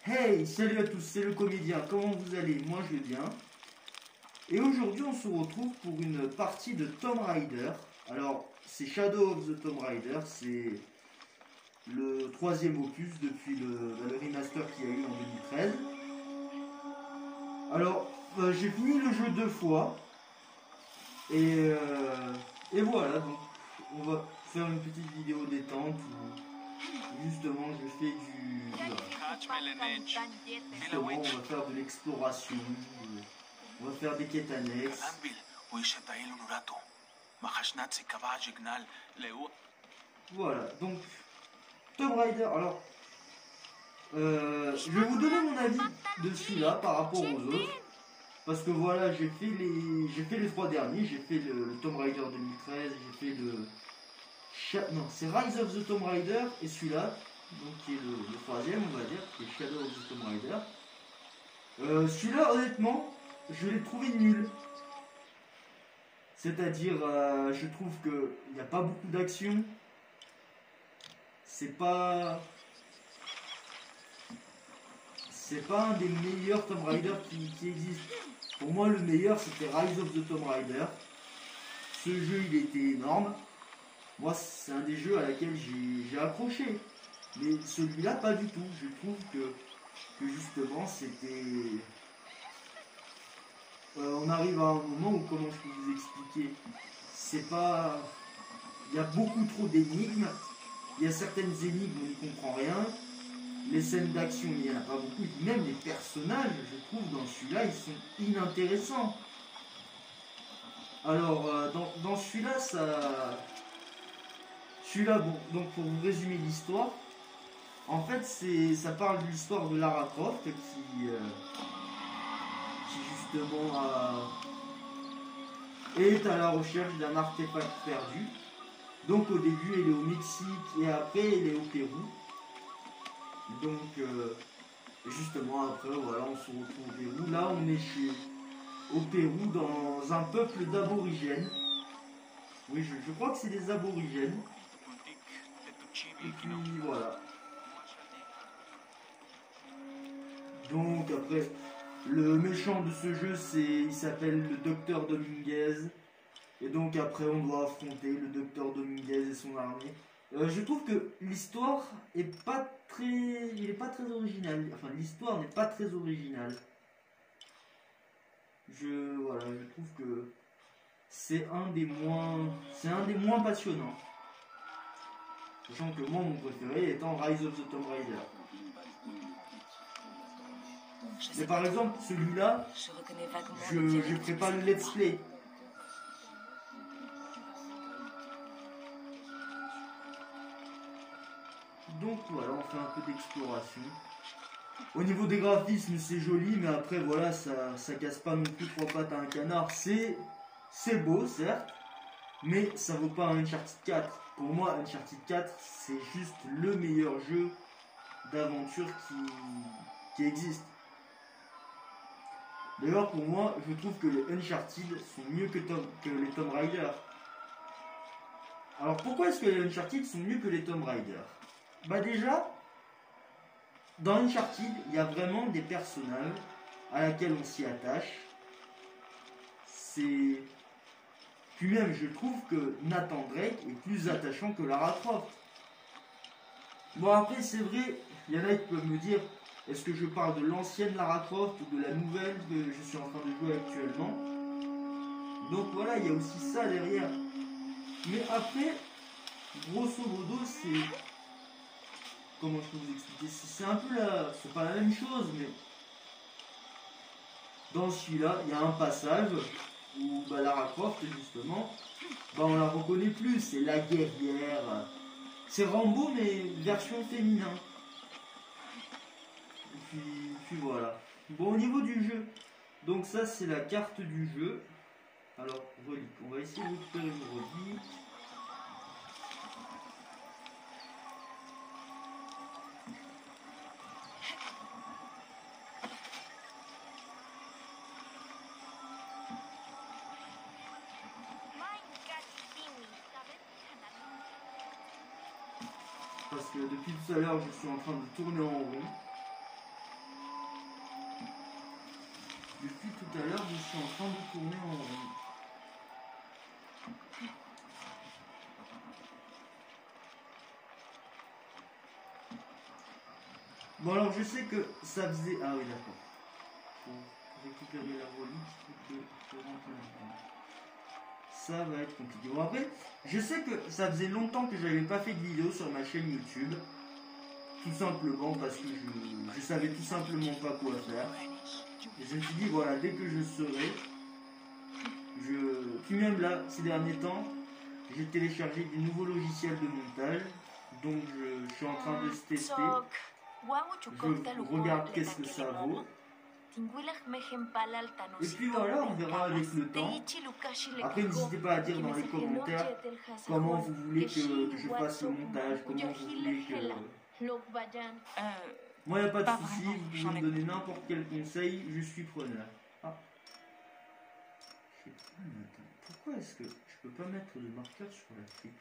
Hey, salut à tous, c'est le comédien, comment vous allez? Moi je vais bien. Et aujourd'hui on se retrouve pour une partie de Tomb Raider. Alors c'est Shadow of the Tomb Raider, c'est le troisième opus depuis le remaster qu'il y a eu en 2013. Alors j'ai fini le jeu 2 fois et, voilà, donc on va faire une petite vidéo détente où justement je fais justement on va faire de l'exploration. On va faire des quêtes annexes. Voilà, donc Tomb Raider. Alors, je vais vous donner mon avis de celui-là par rapport aux autres. Parce que voilà, j'ai fait les 3 derniers. J'ai fait le Tomb Raider 2013, j'ai fait non, c'est Rise of the Tomb Raider et celui-là, donc qui est le troisième, on va dire, qui est Shadow of the Tomb Raider. Celui-là, honnêtement, je l'ai trouvé nul. C'est-à-dire, je trouve qu'il n'y a pas beaucoup d'action. C'est pas un des meilleurs Tomb Raider qui existent. Pour moi, le meilleur, c'était Rise of the Tomb Raider. Ce jeu, il était énorme. Moi, c'est un des jeux à laquelle j'ai accroché. Mais celui-là, pas du tout. Je trouve que justement, c'était... on arrive à un moment où, comment je peux vous expliquer, c'est pas... Il y a beaucoup trop d'énigmes. Il y a certaines énigmes, on n'y comprend rien. Les scènes d'action, il n'y en a pas beaucoup. Et même les personnages, je trouve, dans celui-là, ils sont inintéressants. Alors, dans celui-là, Celui-là, bon, donc pour vous résumer l'histoire, en fait, ça parle de l'histoire de Lara Croft qui justement est à la recherche d'un artefact perdu. Donc au début, elle est au Mexique et après, elle est au Pérou. Donc, justement, après, voilà, on se retrouve au Pérou. Là, on est au Pérou, dans un peuple d'aborigènes. Oui, je crois que c'est des aborigènes. Et puis, voilà. Donc, après, le méchant de ce jeu, il s'appelle le Docteur Dominguez. Et donc, après, on doit affronter le Docteur Dominguez et son armée. Je trouve que l'histoire est pas très... Il est pas très original. Enfin, l'histoire n'est pas très originale. Voilà, je trouve que c'est un des moins passionnants. Sachant que moi, mon préféré étant Rise of the Tomb Raider. Mais par exemple, celui-là, je ne ferai pas le let's play. Donc voilà, on fait un peu d'exploration. Au niveau des graphismes, c'est joli, mais après, voilà, ça casse pas non plus 3 pattes à un canard. C'est beau, certes, mais ça vaut pas un Uncharted 4. Pour moi, Uncharted 4, c'est juste le meilleur jeu d'aventure qui existe. D'ailleurs, pour moi, je trouve que les Uncharted sont mieux que les Tomb Raider. Alors, pourquoi est-ce que les Uncharted sont mieux que les Tomb Raider? Bah déjà, dans Uncharted, il y a vraiment des personnages à laquelle on s'y attache. Puis même, je trouve que Nathan Drake est plus attachant que Lara Croft. Bon, après, c'est vrai, il y en a qui peuvent me dire, est-ce que je parle de l'ancienne Lara Croft ou de la nouvelle que je suis en train de jouer actuellement? Donc voilà, il y a aussi ça derrière. Mais après, grosso modo, c'est... Comment je peux vous expliquer? C'est un peu c'est pas la même chose, mais... Dans celui-là, il y a un passage où Lara Croft, justement, on la reconnaît plus, c'est la guerrière. C'est Rambo, mais version féminin. Et puis voilà. Bon, au niveau du jeu, donc ça c'est la carte du jeu. Alors, relique, on va essayer de récupérer une relique. Parce que depuis tout à l'heure, je suis en train de tourner en rond. Depuis tout à l'heure, je suis en train de tourner en rond. Bon alors je sais que ça faisait... Ah oui d'accord. Pour récupérer la relique, je rentrer là-dedans. Ça va être compliqué. Bon après, je sais que ça faisait longtemps que je n'avais pas fait de vidéo sur ma chaîne YouTube. Tout simplement parce que je savais tout simplement pas quoi faire. Et je me suis dit voilà, dès que je saurai, puis même là, ces derniers temps, j'ai téléchargé des nouveaux logiciels de montage. Donc je suis en train de tester. Je regarde qu'est-ce que ça vaut. Et puis voilà, on verra avec le temps. Après, n'hésitez pas à dire dans les commentaires comment vous voulez que je fasse le montage, comment vous voulez que... Moi, il n'y a pas de souci, vous pouvez me donner n'importe quel conseil, je suis preneur. Ah. Pourquoi est-ce que je peux pas mettre de marqueur sur la crypte?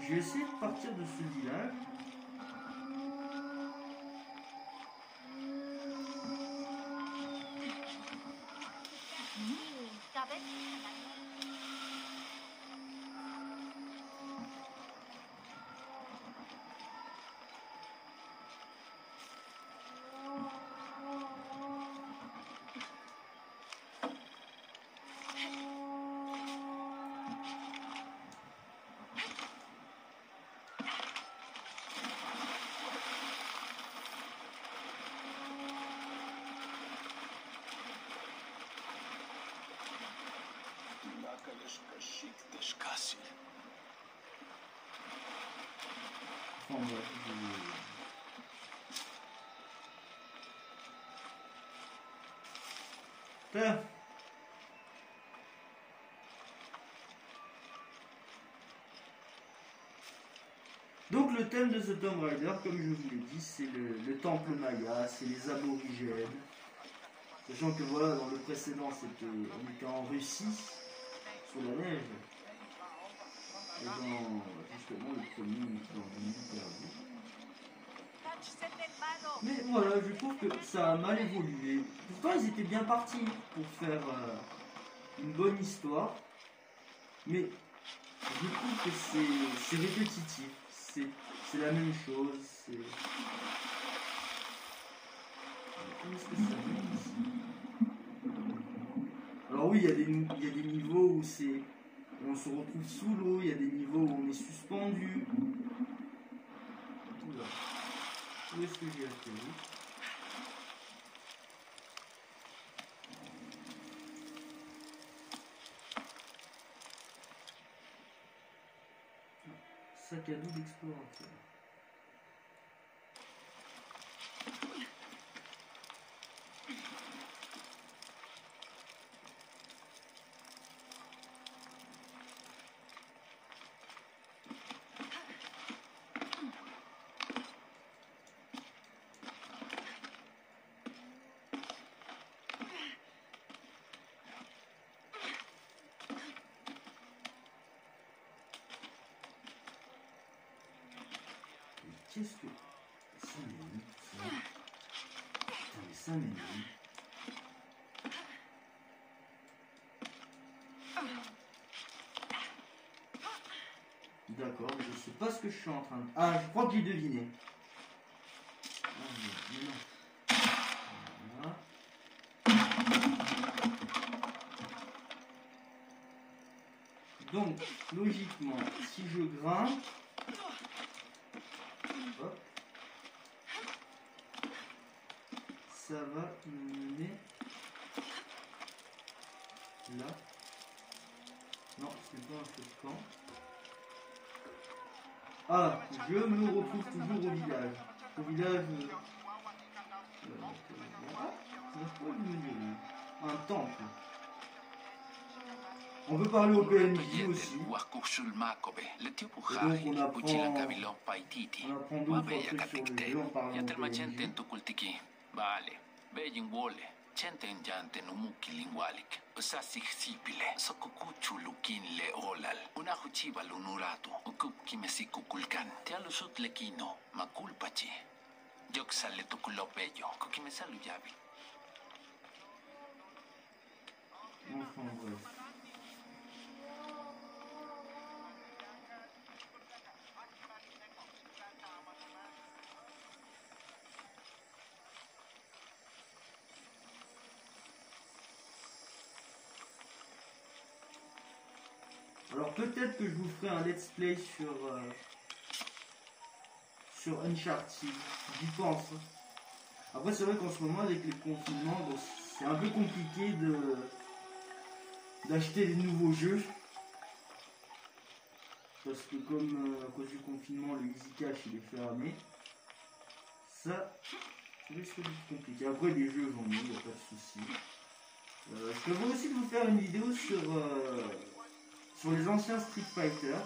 Je vais essayer de partir de ce village. Enfin, bref, donc le thème de ce Tomb Raider, comme je vous l'ai dit, c'est le temple Maya, c'est les aborigènes. Sachant que voilà, dans le précédent, on était en Russie, sous la neige. Et dans, justement, le premier, on était dans une île perdue. Mais voilà, je trouve que ça a mal évolué. Pourtant, ils étaient bien partis pour faire une bonne histoire. Mais je trouve que c'est répétitif. C'est la même chose. Qu'est-ce que ça fait ici? Alors oui, il y a des niveaux où on se retrouve sous l'eau, il y a des niveaux où on est suspendu. Oula. Où est-ce que j'ai atterri? Sac à dos d'explorateur. Qu'est-ce que... Ça m'énerve, ça. Putain, mais ça m'énerve. D'accord, je sais pas ce que je suis en train de... Ah, je crois que j'ai deviné. Ah, mais non. Voilà. Donc, logiquement, si je grimpe... Hop. Ça va me mener là. Non, ce n'est pas un feu de camp. Ah, je me retrouve toujours au village. Au village... un temple. On peut parler au PNJ aussi. Et donc on apprend deux, trois trucs sur le jeu, on parle au PNJ. Chenten jante numuki lingualik. Sasixipile. Sokukuchulukin le olal. Una huchiba lunurato. Ukukimesikukulkan. Tialusut lekino. Makulpachi. Yoksale tukulopello. Kukimesaluyabi. Enfin bref. Alors peut-être que je vous ferai un let's play sur Uncharted, j'y pense. Après c'est vrai qu'en ce moment avec les confinements, bon, c'est un peu compliqué d'acheter des nouveaux jeux. Parce que comme à cause du confinement le Easy Cash il est fermé, ça risque d'être compliqué. Après les jeux j'en ai, il n'y a pas de souci. Je prévois aussi de vous faire une vidéo sur les anciens Street Fighter.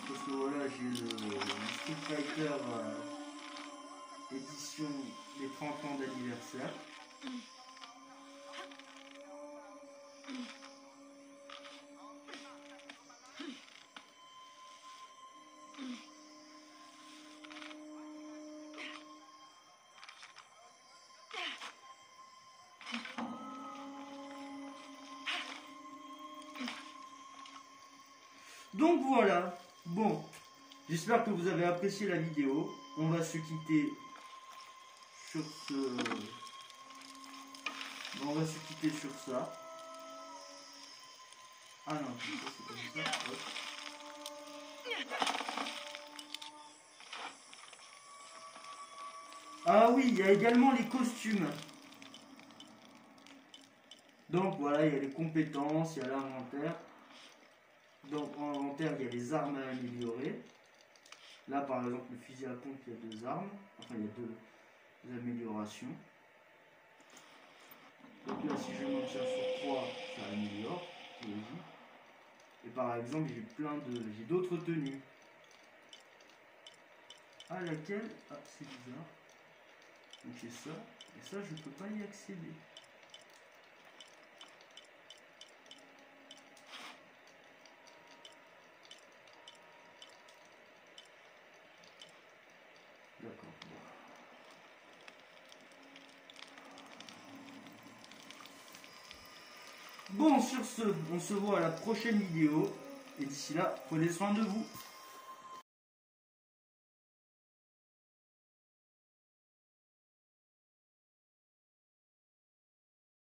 Parce que voilà, j'ai le Street Fighter édition des 30 ans d'anniversaire. Donc voilà, bon, j'espère que vous avez apprécié la vidéo. On va se quitter sur ce... Bon, on va se quitter sur ça. Ah non, c'est pas ça. Hop. Ah oui, il y a également les costumes. Donc voilà, il y a les compétences, il y a l'inventaire. Donc en inventaire, il y a les armes à améliorer. Là par exemple, le fusil à pompe, il y a 2 armes. Enfin, il y a 2 améliorations. Donc là, si je maintiens sur 3, ça améliore. Et par exemple, j'ai d'autres tenues. À laquelle... Ah, c'est bizarre. Donc j'ai ça. Et ça, je ne peux pas y accéder. D'accord. Bon, sur ce, on se voit à la prochaine vidéo. Et d'ici là, prenez soin de vous.